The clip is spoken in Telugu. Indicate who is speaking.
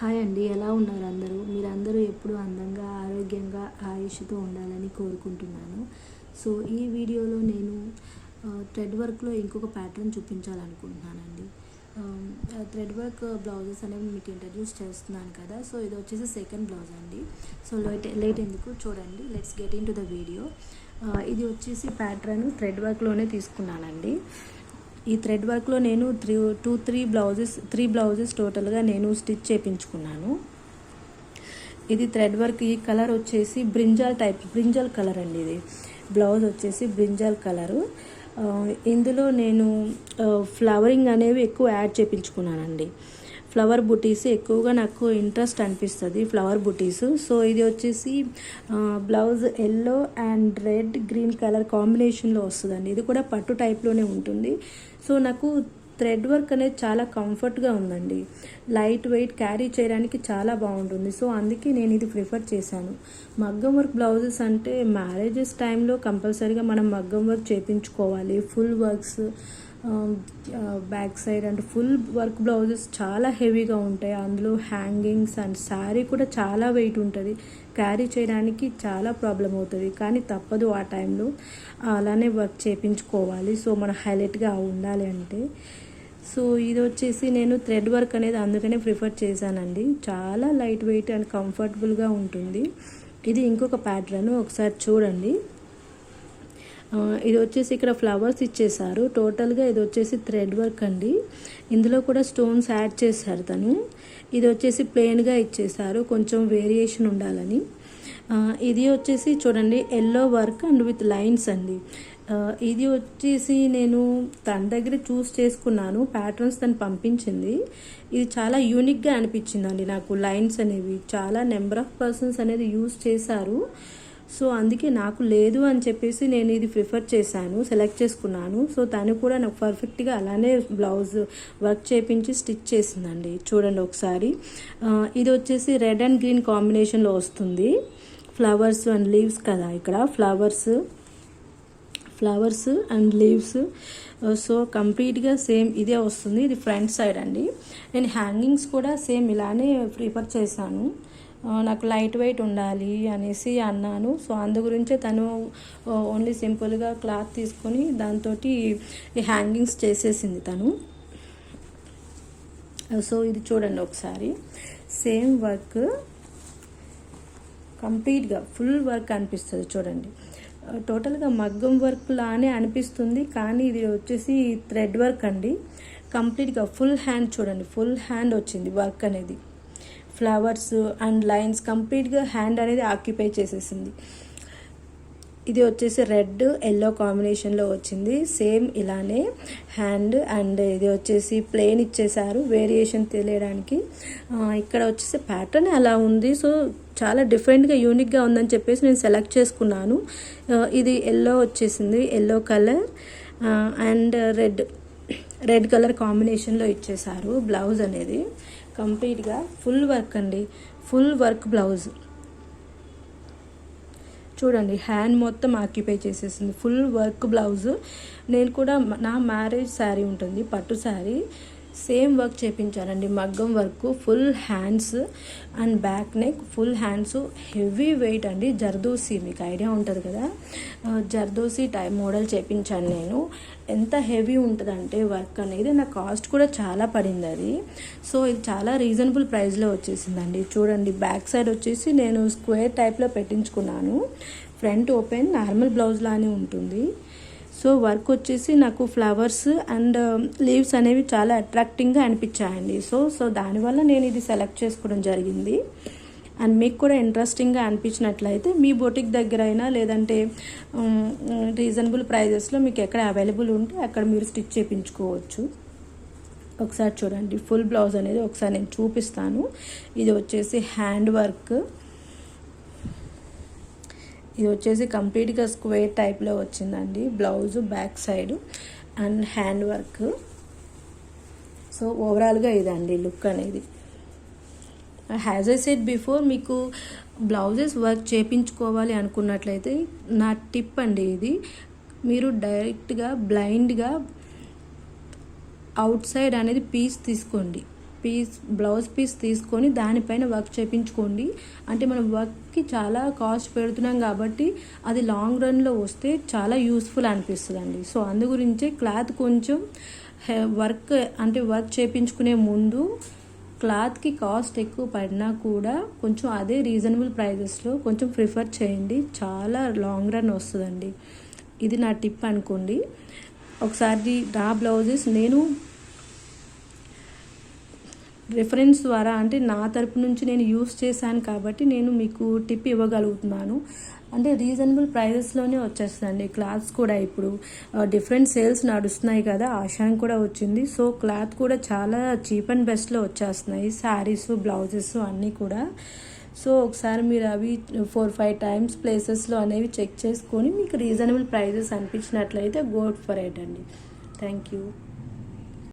Speaker 1: హాయ్ అండి, ఎలా ఉన్నారు అందరూ? మీరందరూ ఎప్పుడు అందంగా, ఆరోగ్యంగా, ఆయుష్తో ఉండాలని కోరుకుంటున్నాను. సో ఈ వీడియోలో నేను థ్రెడ్ వర్క్లో ఇంకొక ప్యాటర్న్ చూపించాలనుకుంటున్నానండి. థ్రెడ్ వర్క్ బ్లౌజెస్ అనేవి మీకు ఇంట్రడ్యూస్ చేస్తున్నాను కదా. సో ఇది వచ్చేసి సెకండ్ బ్లౌజ్ అండి. సో లేట్ ఎందుకు చూడండి, let's get in to the video. ఇది వచ్చేసి ప్యాటర్న్ థ్రెడ్ వర్క్లోనే తీసుకున్నానండి. ఈ థ్రెడ్ వర్క్లో నేను త్రీ బ్లౌజెస్ టోటల్గా నేను స్టిచ్ చేయించుకున్నాను. ఇది థ్రెడ్ వర్క్. ఈ కలర్ వచ్చేసి బ్రింజాల్ కలర్ అండి. ఇది బ్లౌజ్ వచ్చేసి బ్రింజాల్ కలరు. ఇందులో నేను ఫ్లవరింగ్ అనేవి ఎక్కువ యాడ్ చేయించుకున్నానండి. ఫ్లవర్ బుటీస్ ఎక్కువగా నాకు ఇంట్రెస్ట్ అనిపిస్తుంది, ఫ్లవర్ బుటీస్. సో ఇది వచ్చేసి blouse yellow and red green colour కాంబినేషన్లో వస్తుందండి. ఇది కూడా పట్టు టైప్లోనే ఉంటుంది. సో నాకు థ్రెడ్ వర్క్ అనేది చాలా కంఫర్ట్గా ఉందండి. లైట్ వెయిట్ క్యారీ చేయడానికి చాలా బాగుంటుంది. సో అందుకే నేను ఇది ప్రిఫర్ చేశాను. మగ్గం వర్క్ బ్లౌజెస్ అంటే మ్యారేజెస్ టైంలో కంపల్సరీగా మనం మగ్గం వర్క్ చేయించుకోవాలి. Full works, back side and full work blouses చాలా హెవీగా ఉంటాయి. అందులో హ్యాంగింగ్స్ అండ్ శారీ కూడా చాలా వెయిట్ ఉంటుంది. క్యారీ చేయడానికి చాలా ప్రాబ్లం అవుతుంది. కానీ తప్పదు, ఆ టైంలో అలానే వర్క్ చేయించుకోవాలి. సో మన హైలైట్గా ఉండాలి అంటే. సో ఇది వచ్చేసి నేను థ్రెడ్ వర్క్ అనేది అందుకనే ప్రిఫర్ చేశానండి. చాలా లైట్ వెయిట్ అండ్ కంఫర్టబుల్గా ఉంటుంది. ఇది ఇంకొక ప్యాటర్న్, ఒకసారి చూడండి. ఇది వచ్చేసి ఇక్కడ ఫ్లవర్స్ ఇచ్చేసారు. టోటల్గా ఇది వచ్చేసి థ్రెడ్ వర్క్ అండి. ఇందులో కూడా స్టోన్స్ యాడ్ చేశారు తను. ఇది వచ్చేసి ప్లెయిన్గా ఇచ్చేసారు, కొంచెం వేరియేషన్ ఉండాలని. ఇది వచ్చేసి చూడండి, yellow work and with lines అండి. ఇది వచ్చేసి నేను తన దగ్గర చూస్ చేసుకున్నాను. ప్యాటర్న్స్ తను పంపించింది. ఇది చాలా యూనిక్గా అనిపించిందండి నాకు. లైన్స్ అనేవి చాలా నెంబర్ ఆఫ్ పర్సన్స్ అనేది యూస్ చేశారు. సో అందుకే నాకు లేదు అని చెప్పేసి నేను ఇది ప్రిఫర్ చేశాను, సెలెక్ట్ చేసుకున్నాను. సో తను కూడా నాకు పర్ఫెక్ట్గా అలానే బ్లౌజ్ వర్క్ చేయించి స్టిచ్ చేసిందండి. చూడండి ఒకసారి. ఇది వచ్చేసి రెడ్ అండ్ గ్రీన్ కాంబినేషన్లో వస్తుంది. ఫ్లవర్స్ అండ్ లీవ్స్ కదా, ఇక్కడ ఫ్లవర్స్ అండ్ లీవ్స్. సో కంప్లీట్గా సేమ్ ఇదే వస్తుంది. ఇది ఫ్రంట్ సైడ్ అండి. నేను హ్యాంగింగ్స్ కూడా సేమ్ ఇలానే ప్రిఫర్ చేశాను. నాకు లైట్ వెయిట్ ఉండాలి అనేసి అన్నాను. సో అందు గురించే తను ఓన్లీ సింపుల్గా క్లాత్ తీసుకొని దాంతో హ్యాంగింగ్స్ చేసేసింది తను. సో ఇది చూడండి ఒకసారి, సేమ్ వర్క్ కంప్లీట్గా ఫుల్ వర్క్ అనిపిస్తుంది. చూడండి, టోటల్గా మగ్గం వర్క్ లానే అనిపిస్తుంది, కానీ ఇది వచ్చేసి థ్రెడ్ వర్క్ అండి. కంప్లీట్గా ఫుల్ హ్యాండ్ చూడండి, ఫుల్ హ్యాండ్ వచ్చింది వర్క్ అనేది. ఫ్లవర్స్ అండ్ లైన్స్ కంప్లీట్గా హ్యాండ్ అనేది ఆక్యుపై చేసేసింది. ఇది వచ్చేసి రెడ్ ఎల్లో కాంబినేషన్లో వచ్చింది. సేమ్ ఇలానే హ్యాండ్ అండ్ ఇది వచ్చేసి ప్లెయిన్ ఇచ్చేసారు వేరియేషన్ తెలియడానికి. ఇక్కడ వచ్చేసి ప్యాటర్న్ అలా ఉంది. సో చాలా డిఫరెంట్గా యూనిక్గా ఉందని చెప్పేసి నేను సెలెక్ట్ చేసుకున్నాను. ఇది ఎల్లో వచ్చేసింది, yellow colour and red colour కాంబినేషన్లో ఇచ్చేసారు బ్లౌజ్ అనేది. కంప్లీట్గా ఫుల్ వర్క్ అండి, ఫుల్ వర్క్ బ్లౌజ్. చూడండి, హ్యాండ్ మొత్తం ఆక్యుపై చేసేసింది, ఫుల్ వర్క్ బ్లౌజ్. నేను కూడా నా మ్యారేజ్ శారీ ఉంటుంది, పట్టు శారీ, సేమ్ వర్క్ చేయించానండి. మగ్గం work, full hands and back neck, full hands, heavy weight అండి. జర్దోసి మీకు ఐడియా ఉంటుంది కదా, జర్దోసి టైప్ మోడల్ చేయించాను నేను. ఎంత హెవీ ఉంటుందంటే వర్క్ అనేది, నా కాస్ట్ కూడా చాలా పడింది అది. సో ఇది చాలా రీజనబుల్ ప్రైస్లో వచ్చేసిందండి. చూడండి, బ్యాక్ సైడ్ వచ్చేసి నేను స్క్వేర్ టైప్లో పెట్టించుకున్నాను. ఫ్రంట్ ఓపెన్ నార్మల్ బ్లౌజ్ లానే ఉంటుంది. సో వర్క్ వచ్చేసి నాకు ఫ్లవర్స్ అండ్ లీవ్స్ అనేవి చాలా అట్రాక్టింగ్గా అనిపించాయండి. సో దానివల్ల నేను ఇది సెలెక్ట్ చేసుకోవడం జరిగింది. అండ్ మీకు కూడా ఇంట్రెస్టింగ్గా అనిపించినట్లయితే మీ బొటిక్ దగ్గర అయినా లేదంటే రీజనబుల్ ప్రైజెస్లో మీకు ఎక్కడ అవైలబుల్ ఉంటే అక్కడ మీరు స్టిచ్ చేయించుకోవచ్చు. ఒకసారి చూడండి, ఫుల్ బ్లౌజ్ అనేది ఒకసారి నేను చూపిస్తాను. ఇది వచ్చేసి హ్యాండ్ వర్క్. ఇది వచ్చేసి కంప్లీట్గా స్క్వేర్ టైప్లో వచ్చిందండి blouse, back side and hand work. So ఓవరాల్గా ఇదండి లుక్ అనేది. యాజ్ ఐ సెడ్ బిఫోర్, మీకు బ్లౌజెస్ వర్క్ చేయించుకోవాలి అనుకున్నట్లయితే నా టిప్ అండి ఇది. మీరు డైరెక్ట్గా బ్లైండ్గా అవుట్ సైడ్ అనేది పీస్ తీసుకోండి. బ్లౌజ్ పీస్ తీసుకొని దానిపైన వర్క్ చేయించుకోండి. అంటే మనం వర్క్కి చాలా కాస్ట్ పెడుతున్నాం కాబట్టి అది లాంగ్ రన్లో వస్తే చాలా యూస్ఫుల్ అనిపిస్తుందండి. సో అందు గురించే క్లాత్ కొంచెం వర్క్ చేయించుకునే ముందు క్లాత్కి కాస్ట్ ఎక్కువ పడినా కూడా కొంచెం అదే రీజనబుల్ ప్రైజెస్లో కొంచెం ప్రిఫర్ చేయండి. చాలా లాంగ్ రన్ వస్తుందండి. ఇది నా టిప్ అనుకోండి. ఒకసారి నా బ్లౌజెస్ నేను రిఫరెన్స్ ద్వారా అంటే నా తరపు నుంచి నేను యూస్ చేశాను కాబట్టి నేను మీకు టిప్ ఇవ్వగలుగుతున్నాను. అంటే రీజనబుల్ ప్రైజెస్లోనే వచ్చేస్తుందండి. క్లాత్స్ కూడా ఇప్పుడు డిఫరెంట్ సేల్స్ నడుస్తున్నాయి కదా, ఆషాన్ కూడా వచ్చింది. సో క్లాత్ కూడా చాలా చీప్ అండ్ బెస్ట్లో వచ్చేస్తున్నాయి, శారీస్ బ్లౌజెస్ అన్నీ కూడా. సో ఒకసారి మీరు అవి 4-5 టైమ్స్ ప్లేసెస్లో అనేవి చెక్ చేసుకొని మీకు రీజనబుల్ ప్రైజెస్ అనిపించినట్లయితే గో ఫర్ ఇట్ అండి. Thank you.